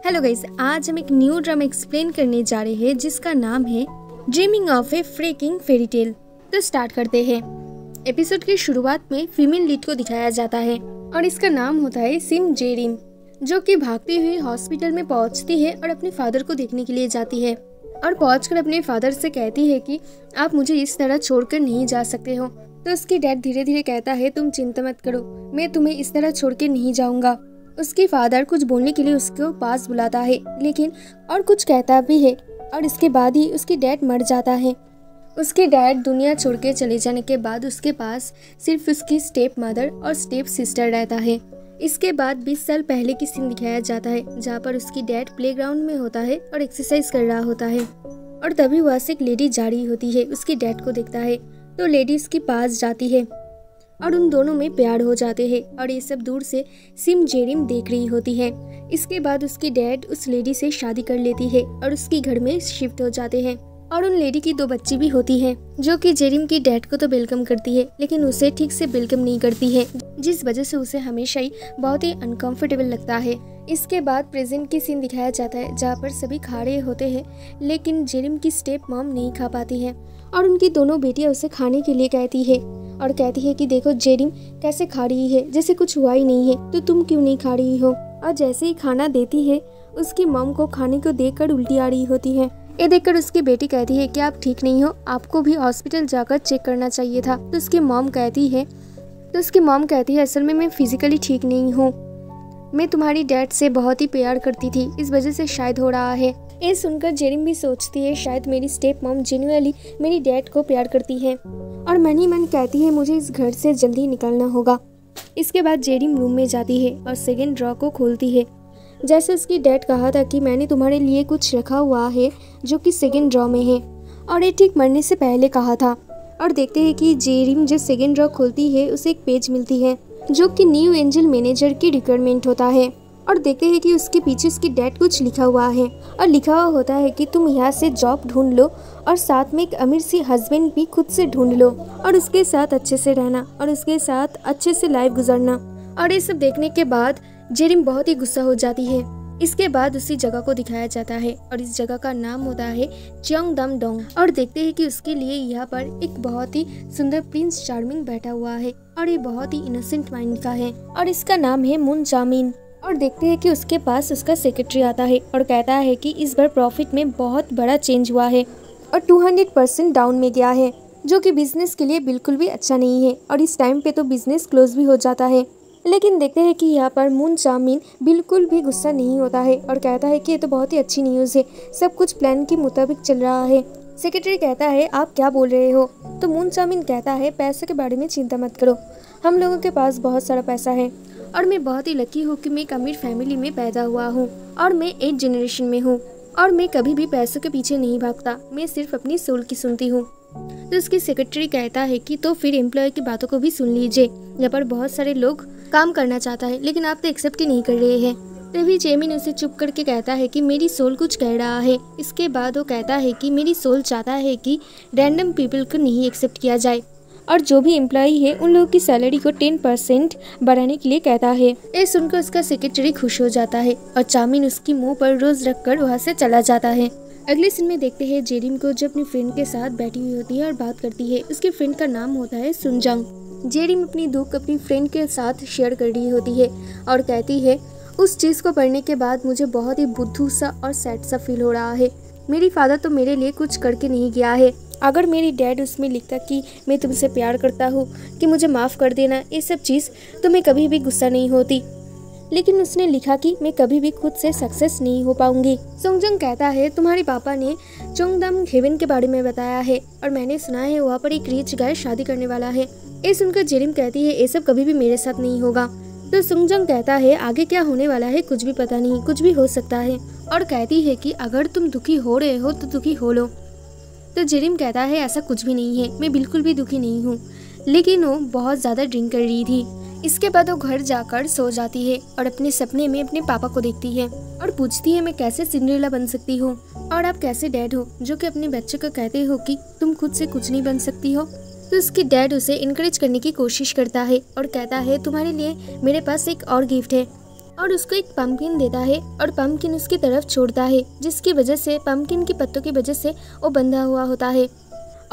Hello guys, आज हम एक न्यू ड्रामा एक्सप्लेन करने जा रहे हैं जिसका नाम है dreaming of A freaking fairy tale. तो स्टार्ट करते हैं। एपिसोड की शुरुआत में फीमेल लीड को दिखाया जाता है और इसका नाम होता है सिम जेरिम, जो कि भागती हुई हॉस्पिटल में पहुंचती है और अपने फादर को देखने के लिए जाती है और पहुंचकर अपने फादर से कहती है कि आप मुझे इस तरह छोड़कर नहीं जा सकते हो। तो उसकी डैड धीरे धीरे कहता है तुम चिंता मत करो, मैं तुम्हें इस तरह छोड़ के नहीं जाऊंगा। उसके फादर कुछ बोलने के लिए उसको पास बुलाता है लेकिन और कुछ कहता भी है और इसके बाद ही उसकी डैड मर जाता है। उसके डैड दुनिया छोड़ के चले जाने के बाद उसके पास सिर्फ उसकी स्टेप मदर और स्टेप सिस्टर रहता है। इसके बाद 20 साल पहले की सीन दिखाया जाता है जहाँ पर उसकी डैड प्लेग्राउंड में होता है और एक्सरसाइज कर रहा होता है और तभी वहाँ से एक लेडी जा रही होती है। उसकी डैड को देखता है तो लेडी उसके पास जाती है और उन दोनों में प्यार हो जाते हैं और ये सब दूर से सिम जेरिम देख रही होती है। इसके बाद उसकी डैड उस लेडी से शादी कर लेती है और उसकी घर में शिफ्ट हो जाते हैं और उन लेडी की 2 बच्ची भी होती हैं, जो कि जेरिम की डैड को तो वेलकम करती है लेकिन उसे ठीक से वेलकम नहीं करती है, जिस वजह से उसे हमेशा ही बहुत ही अनकंफर्टेबल लगता है। इसके बाद प्रेजेंट की सीन दिखाया जाता है जहाँ पर सभी खा रहे होते हैं लेकिन जेरिम की स्टेप मॉम नहीं खा पाती है और उनकी दोनों बेटियां उसे खाने के लिए कहती है और कहती है कि देखो जेरिम कैसे खा रही है, जैसे कुछ हुआ ही नहीं है, तो तुम क्यों नहीं खा रही हो। और जैसे ही खाना देती है उसकी मॉम को खाने को देखकर उल्टी आ रही होती है। ये देखकर उसकी बेटी कहती है कि आप ठीक नहीं हो, आपको भी हॉस्पिटल जाकर चेक करना चाहिए था। तो उसकी मॉम कहती है असल में मैं फिजिकली ठीक नहीं हूँ, मैं तुम्हारी डैड से बहुत ही प्यार करती थी, इस वजह से शायद हो रहा है। ये सुनकर जेरिम भी सोचती है शायद मेरी स्टेप मॉम जेन्युइनली मेरी डैड को प्यार करती है और मन ही मन कहती है मुझे इस घर से जल्दी निकलना होगा। इसके बाद जेरिम रूम में जाती है और सेकंड ड्रॉ को खोलती है। जैसे उसकी डैड कहा था कि मैंने तुम्हारे लिए कुछ रखा हुआ है जो कि सेकंड ड्रॉ में है, और ये ठीक मरने से पहले कहा था। और देखते हैं कि जेरिम जब सेकंड ड्रॉ खोलती है उसे एक पेज मिलती है जो कि न्यू एंजल मैनेजर की रिक्वायरमेंट होता है और देखते हैं कि उसके पीछे उसकी डैड कुछ लिखा हुआ है और लिखा हुआ होता है कि तुम यहाँ से जॉब ढूंढ लो और साथ में एक अमीर सी हस्बैंड भी खुद से ढूंढ लो और उसके साथ अच्छे से रहना और उसके साथ अच्छे से लाइफ गुजारना। और ये सब देखने के बाद जेरिम बहुत ही गुस्सा हो जाती है। इसके बाद उसी जगह को दिखाया जाता है और इस जगह का नाम होता है च्योंगदम डोंग और देखते हैं कि उसके लिए यहाँ पर एक बहुत ही सुंदर प्रिंस चार्मिंग बैठा हुआ है और ये बहुत ही इनोसेंट माइंड का है और इसका नाम है मून जामिन। और देखते हैं कि उसके पास उसका सेक्रेटरी आता है और कहता है कि इस बार प्रॉफिट में बहुत बड़ा चेंज हुआ है और 200% डाउन में गया है, जो कि बिजनेस के लिए बिल्कुल भी अच्छा नहीं है और इस टाइम पे तो बिजनेस क्लोज भी हो जाता है। लेकिन देखते हैं कि यहाँ पर मून चामिन बिल्कुल भी गुस्सा नहीं होता है और कहता है कि ये तो बहुत ही अच्छी न्यूज़ है, सब कुछ प्लान के मुताबिक चल रहा है। सेक्रेटरी कहता है आप क्या बोल रहे हो। तो मून चामिन कहता है पैसे के बारे में चिंता मत करो, हम लोगों के पास बहुत सारा पैसा है और मैं बहुत ही लकी हूँ कि मैं एक अमीर फैमिली में पैदा हुआ हूँ और मैं 8th जनरेशन में हूँ और मैं कभी भी पैसों के पीछे नहीं भागता, मैं सिर्फ अपनी सोल की सुनती हूँ। तो उसकी सेक्रेटरी कहता है कि तो फिर एम्प्लॉय की बातों को भी सुन लीजिए, यहाँ पर बहुत सारे लोग काम करना चाहता है लेकिन आप तो एक्सेप्ट ही नहीं कर रहे हैं। तभी जेमिन उसे चुप करके कहता है कि मेरी सोल कुछ कह रहा है। इसके बाद वो कहता है कि मेरी सोल चाहता है कि रैंडम पीपल को नहीं एक्सेप्ट किया जाए और जो भी एम्प्लॉई है उन लोगों की सैलरी को 10% बढ़ाने के लिए कहता है। ये सुनकर उसका सेक्रेटरी खुश हो जाता है और चामिन उसकी मुंह पर रोज रखकर वहाँ से चला जाता है। अगले सीन में देखते हैं जेरिम को जो अपनी फ्रेंड के साथ बैठी हुई होती है और बात करती है। उसकी फ्रेंड का नाम होता है सुनजंग। जेरिम अपनी दुख अपनी फ्रेंड के साथ शेयर कर रही होती है और कहती है उस चीज़ को पढ़ने के बाद मुझे बहुत ही बुद्धू सा और सैड सा फील हो रहा है। मेरी फादर तो मेरे लिए कुछ करके नहीं गया है, अगर मेरी डैड उसमें लिखता कि मैं तुमसे प्यार करता हूँ, कि मुझे माफ़ कर देना, ये सब चीज़ तो मैं कभी भी गुस्सा नहीं होती, लेकिन उसने लिखा कि मैं कभी भी खुद से सक्सेस नहीं हो पाऊंगी। सुंगजंग कहता है तुम्हारे पापा ने चोंगदम हेवन के बारे में बताया है और मैंने सुना है वहाँ पर एक रिच गाय शादी करने वाला है। ये सुनकर जेरिम कहती है ये सब कभी भी मेरे साथ नहीं होगा। तो सुंगजंग कहता है आगे क्या होने वाला है कुछ भी पता नहीं, कुछ भी हो सकता है, और कहती है कि अगर तुम दुखी हो रहे हो तो दुखी हो लो। तो जेरिम कहता है ऐसा कुछ भी नहीं है, मैं बिल्कुल भी दुखी नहीं हूँ, लेकिन वो बहुत ज़्यादा ड्रिंक कर रही थी। इसके बाद वो घर जाकर सो जाती है और अपने सपने में अपने पापा को देखती है और पूछती है मैं कैसे सिंड्रेला बन सकती हूँ और आप कैसे डैड हो जो कि अपने बच्चे को कहते हो कि तुम खुद से कुछ नहीं बन सकती हो। तो उसकी डैड उसे इनकरेज करने की कोशिश करता है और कहता है तुम्हारे लिए मेरे पास एक और गिफ्ट है, और उसको एक पंपकिन देता है और पंपकिन उसकी तरफ छोड़ता है, जिसकी वजह से पंपकिन के पत्तों की वजह से वो बंधा हुआ होता है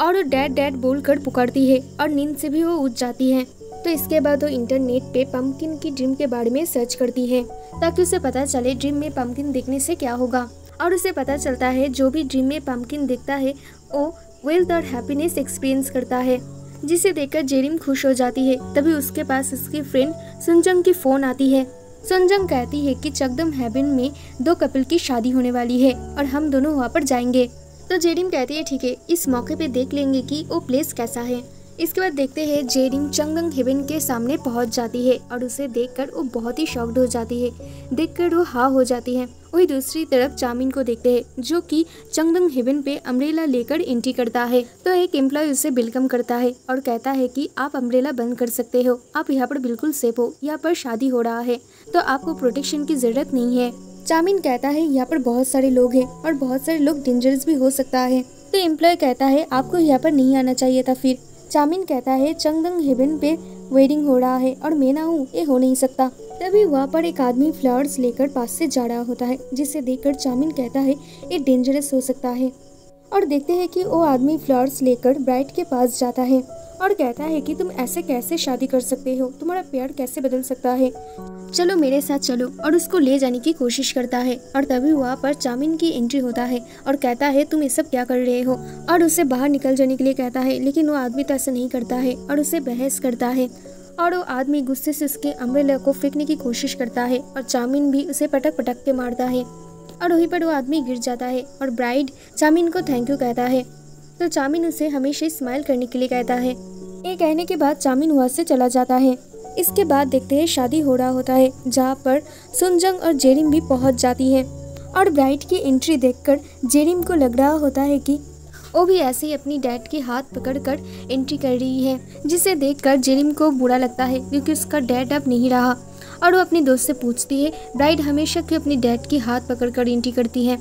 और वो डैड डैड बोलकर पुकारती है और नींद से भी वो उठ जाती है। तो इसके बाद वो इंटरनेट पे पंपकिन की ड्रीम के बारे में सर्च करती है ताकि उसे पता चले ड्रीम में पंपकिन देखने से क्या होगा। और उसे पता चलता है जो भी ड्रीम में पंपकिन दिखता है वो वेल्थ और हैप्पीनेस एक्सपीरियंस करता है, जिसे देखकर जेरिम खुश हो जाती है। तभी उसके पास उसकी फ्रेंड सुनजंग की फोन आती है। सुनजंग कहती है कि चकदम हेवन में 2 कपल की शादी होने वाली है और हम दोनों वहाँ पर जाएंगे। तो जेरिम कहती है ठीक है, इस मौके पे देख लेंगे कि वो प्लेस कैसा है। इसके बाद देखते हैं जेरिम चंगदंग हेवन के सामने पहुंच जाती है और उसे देखकर वो बहुत ही शॉक्ड हो जाती है। देखकर वो हाँ हो जाती है। वही दूसरी तरफ चामिन को देखते हैं जो कि चंगदंग हेवन पे अम्ब्रेला लेकर एंट्री करता है। तो एक एम्प्लॉय उसे वेलकम करता है और कहता है कि आप अम्ब्रेला बंद कर सकते हो, आप यहाँ पर बिल्कुल सेफ हो, यहाँ पर शादी हो रहा है तो आपको प्रोटेक्शन की जरूरत नहीं है। चामिन कहता है यहाँ पर बहुत सारे लोग हैं और बहुत सारे लोग डेंजरस भी हो सकता है। तो एम्प्लॉय कहता है आपको यहाँ पर नहीं आना चाहिए था। फिर चामिन कहता है चंगदंग हेवन पे वेडिंग हो रहा है और मैं ना हूँ, ये हो नहीं सकता। तभी वहाँ पर एक आदमी फ्लावर्स लेकर पास से जा रहा होता है, जिसे देखकर चामिन कहता है ये डेंजरस हो सकता है। और देखते हैं कि वो आदमी फ्लावर्स लेकर ब्राइड के पास जाता है और कहता है कि तुम ऐसे कैसे शादी कर सकते हो, तुम्हारा प्यार कैसे बदल सकता है, चलो मेरे साथ चलो। और उसको ले जाने की कोशिश करता है और तभी वहाँ पर चामिन की एंट्री होता है और कहता है तुम ये सब क्या कर रहे हो, और उसे बाहर निकल जाने के लिए कहता है। लेकिन वो आदमी तो ऐसा नहीं करता है और उसे बहस करता है और वो आदमी गुस्से से उसके अम्ब्रेला को फेंकने की कोशिश करता है और चामिन भी उसे पटक पटक के मारता है और वहीं पर वो आदमी गिर जाता है और ब्राइड चामिन को थैंक यू कहता है। तो चामिन उसे हमेशा स्माइल करने के लिए कहता है। ये कहने के बाद चामिन वहाँ से चला जाता है। इसके बाद देखते हैं शादी हो रहा होता है जहाँ पर सुनजंग और जेरिम भी पहुँच जाती है और ब्राइड की एंट्री देखकर जेरिम को लग रहा होता है कि वो भी ऐसे ही अपनी डैड के हाथ पकड़कर एंट्री कर रही है, जिसे देखकर जेरिम को बुरा लगता है क्योंकि उसका डैड अब नहीं रहा। और वो अपनी दोस्त से पूछती है ब्राइड हमेशा क्यों अपनी डैड के हाथ पकड़कर एंट्री करती है।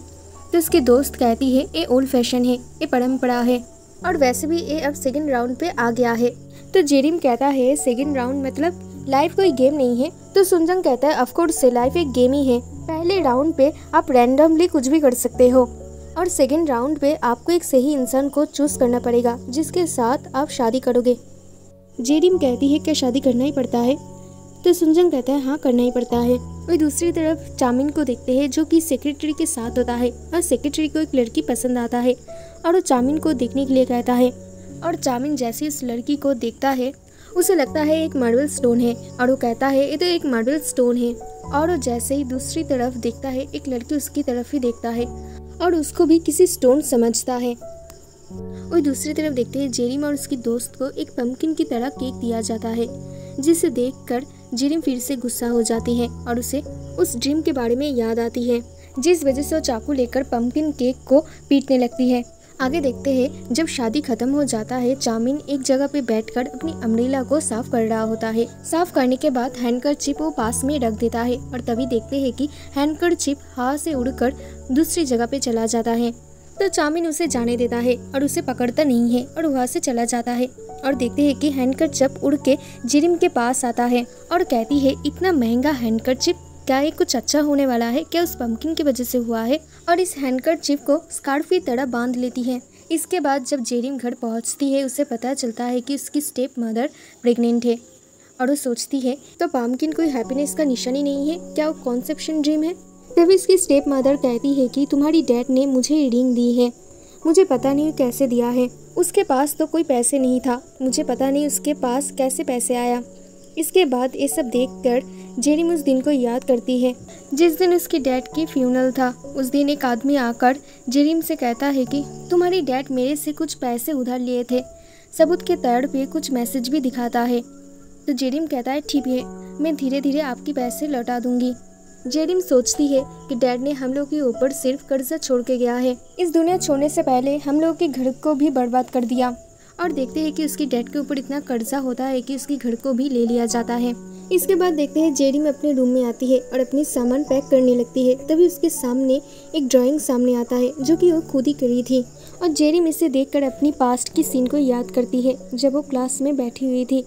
तो उसकी दोस्त कहती है ये ओल्ड फैशन है, ये परंपरा है और वैसे भी ये अब सेकंड राउंड पे आ गया है। तो जेरिम कहता है सेकंड राउंड मतलब लाइफ कोई गेम नहीं है। तो सुनजंग कहता है ऑफ कोर्स लाइफ एक गेम ही है, पहले राउंड पे आप रैंडमली कुछ भी कर सकते हो और सेकंड राउंड पे आपको एक सही इंसान को चूज करना पड़ेगा जिसके साथ आप शादी करोगे। जेरिम कहती है क्या शादी करना ही पड़ता है। तो सुनजंग कहता है हाँ करना ही पड़ता है। वही दूसरी तरफ चामिन को देखते हैं जो कि सेक्रेटरी के साथ होता है और सेक्रेटरी को एक लड़की पसंद आता है और वो चामिन को देखने के लिए कहता है। और चामिन जैसे इस लड़की को देखता है उसे लगता है एक मार्बल स्टोन है और वो कहता है ये तो एक मार्बल स्टोन है। और वो जैसे ही दूसरी तरफ देखता है एक लड़की उसकी तरफ ही देखता है और उसको भी किसी स्टोन समझता है। वही दूसरी तरफ देखते हैं जेरिम और उसकी दोस्त को एक पंपकिन की तरह केक दिया जाता है, जिसे देखकर जेरिम फिर से गुस्सा हो जाती है और उसे उस ड्रीम के बारे में याद आती है, जिस वजह से वो चाकू लेकर पंपकिन केक को पीटने लगती है। आगे देखते हैं जब शादी खत्म हो जाता है चामिन एक जगह पे बैठकर अपनी अम्ब्रेला को साफ कर रहा होता है। साफ करने के बाद हैंडकरचिप वो पास में रख देता है और तभी देखते हैं कि हैंडकरचिप हवा से उड़कर दूसरी जगह पे चला जाता है। तो चामिन उसे जाने देता है और उसे पकड़ता नहीं है और वहाँ से चला जाता है। और देखते हैं कि हैंडकरचिप उड़ के जेरिम के पास आता है और कहती है इतना महंगा हैंडकरचिप, क्या ये कुछ अच्छा होने वाला है, क्या उस पंपकिन की वजह से हुआ है। और इस हैंडकरचिप को स्कार्फ की तरह बांध लेती है। इसके बाद जब जेरिम घर पहुंचती है उसे पता चलता है कि उसकी स्टेप मदर प्रेग्नेंट है और वो सोचती है तो पंपकिन कोई हैप्पीनेस का निशानी नहीं है, क्या वो कॉन्सेप्शन ड्रीम है। तभी इसकी स्टेप मदर कहती है कि तुम्हारी डैड ने मुझे रिंग दी है, मुझे पता नहीं कैसे दिया है, उसके पास तो कोई पैसे नहीं था, मुझे पता नहीं उसके पास कैसे पैसे आया। इसके बाद ये सब देखकर जेरिम उस दिन को याद करती है जिस दिन उसके डैड की फ्यूनरल था। उस दिन एक आदमी आकर जेरिम से कहता है कि तुम्हारी डैड मेरे से कुछ पैसे उधार लिए थे, सबूत के तौर पे कुछ मैसेज भी दिखाता है। तो जेरिम कहता है ठीक है, मैं धीरे धीरे आपके पैसे लौटा दूंगी। जेरिम सोचती है कि डैड ने हम लोग के ऊपर सिर्फ कर्जा छोड़ के गया है, इस दुनिया छोड़ने से पहले हम लोग के घर को भी बर्बाद कर दिया। और देखते हैं कि उसकी डैड के ऊपर इतना कर्जा होता है कि उसके घर को भी ले लिया जाता है। इसके बाद देखते हैं जेरिम अपने रूम में आती है और अपनी सामान पैक करने लगती है। तभी उसके सामने एक ड्राइंग सामने आता है जो कि वो खुद ही करी थी और जेरिम इसे देखकर अपनी पास्ट की सीन को याद करती है जब वो क्लास में बैठी हुई थी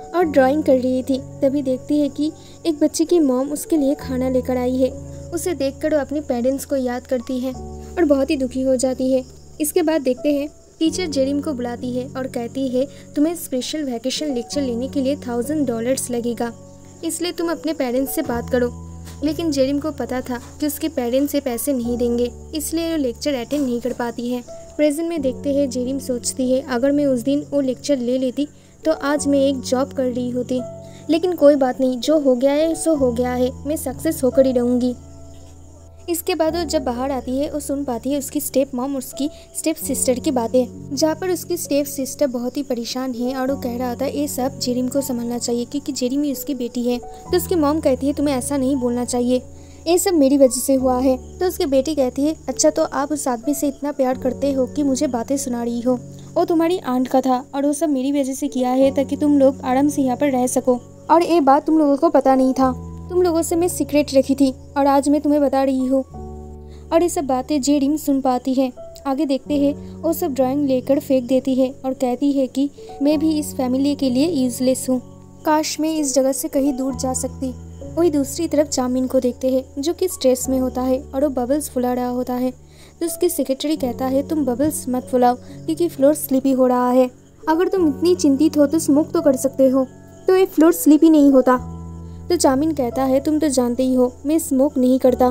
और ड्राइंग कर रही थी। तभी देखती है कि एक बच्चे की मॉम उसके लिए खाना लेकर आई है। उसे देखकर वो अपने पेरेंट्स को याद करती है और बहुत ही दुखी हो जाती है। इसके बाद देखते हैं टीचर जेरिम को बुलाती है और कहती है तुम्हें स्पेशल वैकेशन लेक्चर लेने के लिए $1000 लगेगा, इसलिए तुम अपने पेरेंट्स से बात करो। लेकिन जेरिम को पता था कि उसके पेरेंट्स से पैसे नहीं देंगे, इसलिए वो लेक्चर अटेंड नहीं कर पाती है। प्रेजेंट में देखते हैं जेरिम सोचती है अगर मैं उस दिन वो लेक्चर ले लेती तो आज मैं एक जॉब कर रही होती। लेकिन कोई बात नहीं, जो हो गया है सो हो गया है, मैं सक्सेस होकर ही रहूँगी। इसके बाद वो जब बाहर आती है वो सुन पाती है उसकी स्टेप मॉम और उसकी स्टेप सिस्टर की बातें, जहाँ पर उसकी स्टेप सिस्टर बहुत ही परेशान है और वो कह रहा था ये सब जेरिम को संभालना चाहिए क्योंकि जेरिम ही उसकी बेटी है। तो उसकी मॉम कहती है तुम्हें ऐसा नहीं बोलना चाहिए, ये सब मेरी वजह से हुआ है। तो उसकी बेटी कहती है अच्छा तो आप उस आदमी से इतना प्यार करते हो कि मुझे बातें सुना रही हो, वो तुम्हारी आंट का था और वो सब मेरी वजह से किया है ताकि तुम लोग आराम से यहाँ पर रह सको, और ये बात तुम लोगों को पता नहीं था। तुम लोगों से मैं सीक्रेट रखी थी और आज मैं तुम्हें बता रही हूँ। और ये सब बातें जेरिम सुन पाती है। आगे देखते हैं वो सब ड्राइंग लेकर फेंक देती है और कहती है कि मैं भी इस फैमिली के लिए यूजलेस हूँ, काश मैं इस जगह से कहीं दूर जा सकती। वही दूसरी तरफ चामिन को देखते हैं जो कि स्ट्रेस में होता है और वो बबल्स फुला रहा होता है। तो उसकी सेक्रेटरी कहता है तुम बबल्स मत फुलाओ क्योंकि फ्लोर स्लिपी हो रहा है, अगर तुम इतनी चिंतित हो तो स्मोक तो कर सकते हो, तो ये फ्लोर स्लिपी नहीं होता। तो चामिन कहता है तुम तो जानते ही हो मैं स्मोक नहीं करता,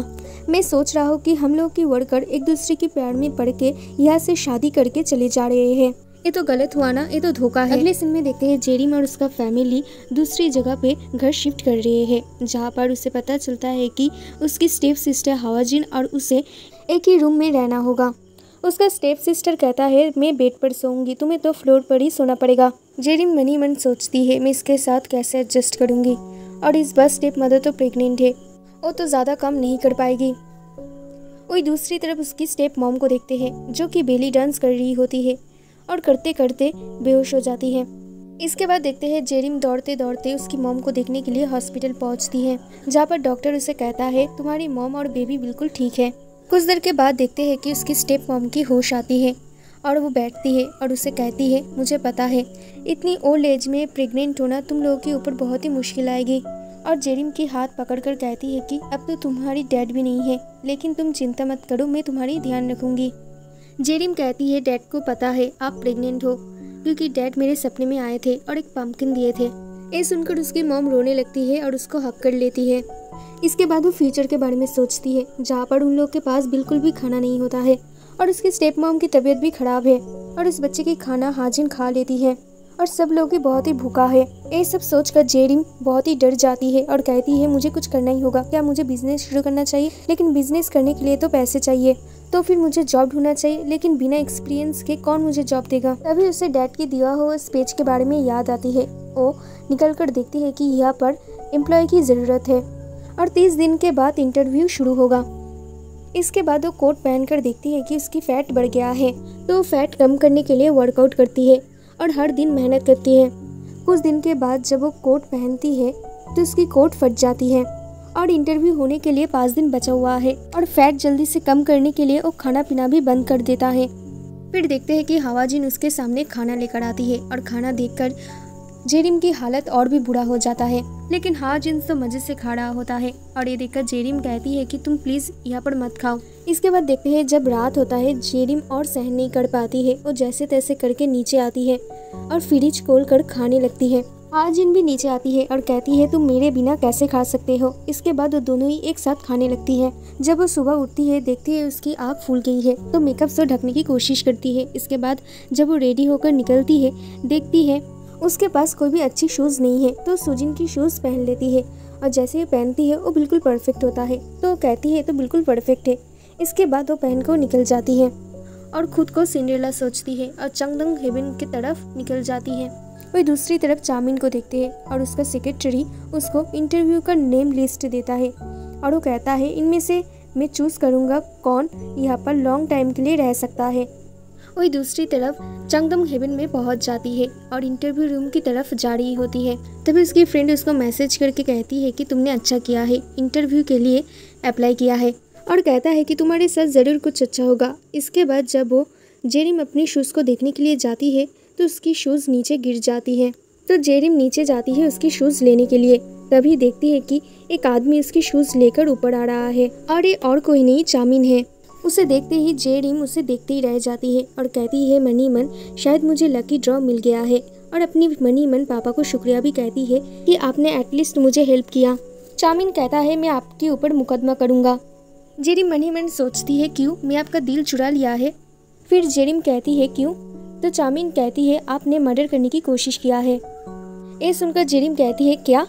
मैं सोच रहा हूँ कि हम लोग की वर्कर एक दूसरे के प्यार में पड़ के यहाँ से शादी करके चले जा रहे हैं, ये तो गलत हुआ ना, ये तो धोखा है। अगले सीन में देखते हैं जेरिम और उसका फैमिली दूसरी जगह पे घर शिफ्ट कर रहे हैं, जहाँ पर उसे पता चलता है कि उसकी स्टेप सिस्टर हवाजिन और उसे एक ही रूम में रहना होगा। उसका स्टेप सिस्टर कहता है मैं बेड पर सोऊंगी, तुम्हें तो फ्लोर पर ही सोना पड़ेगा। जेरिम मनी मन सोचती है मैं इसके साथ कैसे एडजस्ट करूंगी, और इस बार स्टेप मदर तो प्रेग्नेंट है, वो तो ज़्यादा काम नहीं कर पाएगी। वही दूसरी तरफ उसकी स्टेप मॉम को देखते हैं जो कि बेली डांस कर रही होती है और करते करते बेहोश हो जाती है। इसके बाद देखते हैं जेरिम दौड़ते दौड़ते उसकी मॉम को देखने के लिए हॉस्पिटल पहुंचती है, जहाँ पर डॉक्टर उसे कहता है तुम्हारी मॉम और बेबी बिल्कुल ठीक है। कुछ देर के बाद देखते हैं कि उसकी स्टेप मॉम की होश आती है और वो बैठती है और उसे कहती है मुझे पता है इतनी ओल्ड एज में प्रेग्नेंट होना तुम लोगों के ऊपर बहुत ही मुश्किल आएगी, और जेरिम की हाथ पकड़कर कहती है कि अब तो तुम्हारी डैड भी नहीं है, लेकिन तुम चिंता मत करो, मैं तुम्हारी ध्यान रखूंगी। जेरिम कहती है डैड को पता है आप प्रेग्नेंट हो क्योंकि डैड मेरे सपने में आए थे और एक पंपकिन दिए थे। ये सुनकर उसकी मॉम रोने लगती है और उसको हक कर लेती है। इसके बाद वो फ्यूचर के बारे में सोचती है, जहाँ पर उन लोग के पास बिल्कुल भी खाना नहीं होता है और उसकी स्टेप मॉम की तबीयत भी खराब है और उस बच्चे की खाना हाजिन खा लेती है और सब लोग भी बहुत ही भूखा है। ये सब सोचकर जेरिम बहुत ही डर जाती है और कहती है मुझे कुछ करना ही होगा, क्या मुझे बिजनेस शुरू करना चाहिए, लेकिन बिजनेस करने के लिए तो पैसे चाहिए, तो फिर मुझे जॉब ढूंढना चाहिए, लेकिन बिना एक्सपीरियंस के कौन मुझे जॉब देगा। तभी उसे डैड की दिया हुआ स्पीच के बारे में याद आती है। वो निकल कर देखती है कि यहाँ पर एम्प्लॉय की ज़रूरत है और 30 दिन के बाद इंटरव्यू शुरू होगा। इसके बाद वो कोट पहनकर देखती है कि उसकी फैट बढ़ गया है, तो फैट कम करने के लिए वर्कआउट करती है और हर दिन मेहनत करती है। कुछ दिन के बाद जब वो कोट पहनती है तो उसकी कोट फट जाती है और इंटरव्यू होने के लिए 5 दिन बचा हुआ है और फैट जल्दी से कम करने के लिए वो खाना पीना भी बंद कर देता है। फिर देखते हैं कि हवाजिन उसके सामने खाना लेकर आती है और खाना देखकर जेरिम की हालत और भी बुरा हो जाता है, लेकिन हवाजिन तो मजे से खा रहा होता है और ये देखकर जेरिम कहती है कि तुम प्लीज यहाँ पर मत खाओ। इसके बाद देखते हैं जब रात होता है जेरिम और सहन नहीं कर पाती है, वो जैसे तैसे करके नीचे आती है और फ्रिज खोल कर खाने लगती है। हवाजिन भी नीचे आती है और कहती है तुम मेरे बिना कैसे खा सकते हो। इसके बाद वो दोनों ही एक साथ खाने लगती है। जब वो सुबह उठती है देखती है उसकी आँख फूल गई है, तो मेकअप से ढकने की कोशिश करती है। इसके बाद जब वो रेडी होकर निकलती है देखती है उसके पास कोई भी अच्छी शूज़ नहीं है, तो सुजिन की शूज़ पहन लेती है और जैसे ये पहनती है वो बिल्कुल परफेक्ट होता है, तो वो कहती है तो बिल्कुल परफेक्ट है। इसके बाद वो पहन कर निकल जाती है और खुद को सिंड्रेला सोचती है और चंगदंग हेवन की तरफ निकल जाती है। वही दूसरी तरफ चामिन को देखते हैं और उसका सेक्रेटरी उसको इंटरव्यू का नेम लिस्ट देता है और वो कहता है इनमें से मैं चूज़ करूँगा कौन यहाँ पर लॉन्ग टाइम के लिए रह सकता है। वही दूसरी तरफ चंगदम हेवन में पहुंच जाती है और इंटरव्यू रूम की तरफ जा रही होती है। तभी उसकी फ्रेंड उसको मैसेज करके कहती है कि तुमने अच्छा किया है, इंटरव्यू के लिए अप्लाई किया है, और कहता है कि तुम्हारे साथ ज़रूर कुछ अच्छा होगा। इसके बाद जब वो जेरिम अपनी शूज़ को देखने के लिए जाती है तो उसकी शूज़ नीचे गिर जाती है तो जेरिम नीचे जाती है उसकी शूज लेने के लिए। तभी देखती है कि एक आदमी उसके शूज लेकर ऊपर आ रहा है और ये और कोई नहीं चामिन है। उसे देखते ही जेरिम उसे देखते ही रह जाती है और कहती है मनी मन शायद मुझे लकी ड्रॉ मिल गया है, और अपनी मनी मन पापा को शुक्रिया भी कहती है कि आपने एटलीस्ट मुझे हेल्प किया। चामिन कहता है मैं आपके ऊपर मुकदमा करूँगा। जेरिम मनी मन सोचती है क्यों, मैं आपका दिल चुरा लिया है। फिर जेरिम कहती है क्यों, तो चामिन कहती है आपने मर्डर करने की कोशिश किया है। ये सुनकर जेरिम कहती है क्या,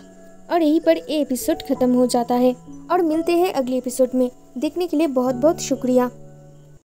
और यहीं पर ये एपिसोड खत्म हो जाता है। और मिलते हैं अगले एपिसोड में। देखने के लिए बहुत बहुत शुक्रिया।